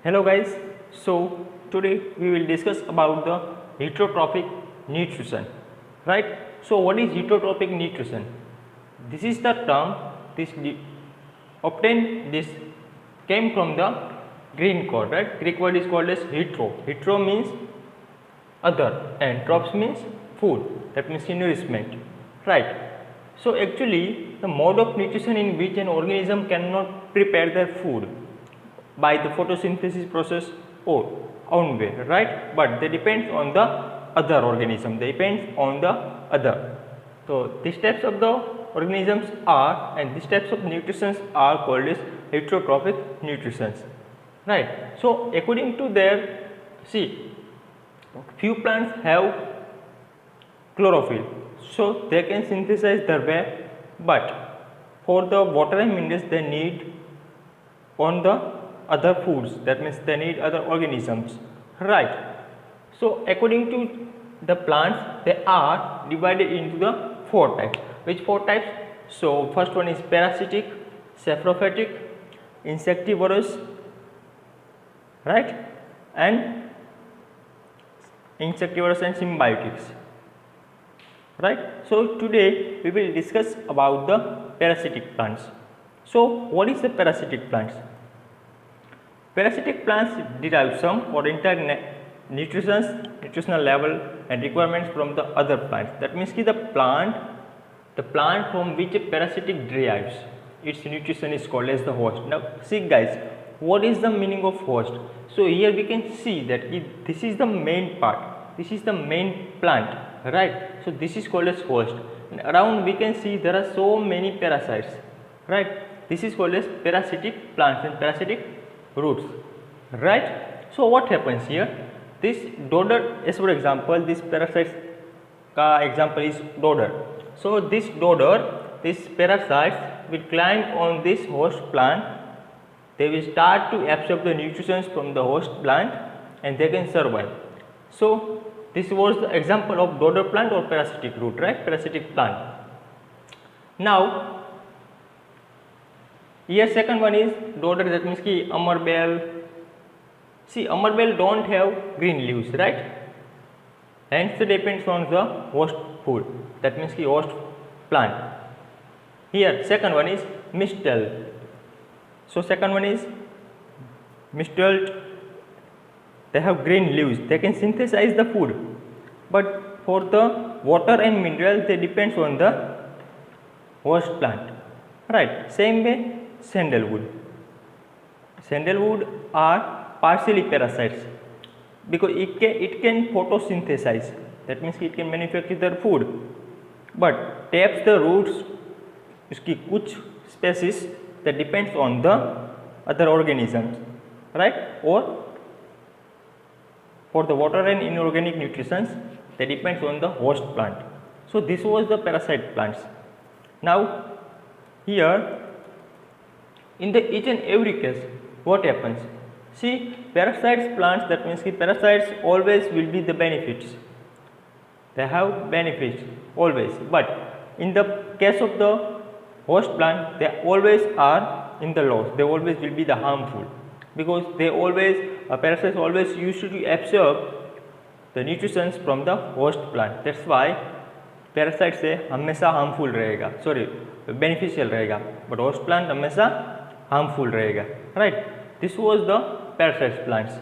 Hello guys, so today we will discuss about the heterotrophic nutrition, right? So what is heterotrophic nutrition? This is the term obtained this came from the Greek word, right? Greek word is called as hetero. Hetero means other and trops means food, that means nourishment, right? So actually the mode of nutrition in which an organism cannot prepare their food by the photosynthesis process or own way, right? But they depend on the other organism, they depend on the other. So these types of the organisms are, and these types of nutritions are called as heterotrophic nutritions, right? So according to their, see, few plants have chlorophyll, so they can synthesize their way, but for the water and minerals they need on the other foods, that means they need other organisms, right? So according to the plants they are divided into the four types. Which four types? So first one is parasitic, saprophytic, insectivorous, right, and insectivorous and symbiotics, right? So today we will discuss about the parasitic plants. So what is the parasitic plants? Parasitic plants derive some or entire nutritional level and requirements from the other plants. That means the plant from which a parasitic derives its nutrition is called as the host. Now see guys, what is the meaning of host? So here we can see that this is the main part, this is the main plant, right? So this is called as host, and around we can see there are so many parasites, right? This is called as parasitic plants and parasitic roots, right? So what happens here? This dodder, as for example, this parasites ka example is dodder. So this dodder, these parasites will climb on this host plant, they will start to absorb the nutrients from the host plant and they can survive. So this was the example of dodder plant or parasitic root, right? Parasitic plant. Now here second one is dodder, that means ki amarbel. See, amarbel don't have green leaves, right? Hence it depends on the host food, that means ki host plant. Here second one is mistel. So second one is mistel, they have green leaves, they can synthesize the food, but for the water and mineral they depends on the host plant, right? Same way sandalwood. Sandalwood are partially parasites because it can photosynthesize, that means it can manufacture their food, but taps the roots उसकी कुछ species that depends on the other organisms, right? Or for the water and inorganic nutrients that depends on the host plant. So this was the parasite plants. Now here in the each and every case what happens? See, parasites plants, that means parasites always will be the benefits, they have benefits always, but in the case of the host plant they always are in the loss, they always will be the harmful, because they always parasites always used to absorb the nutrients from the host plant. That's why parasite से हमेशा harmful रहेगा, sorry beneficial रहेगा, but host plant हमेशा harmful रहेगा, right? This was the parasite plants.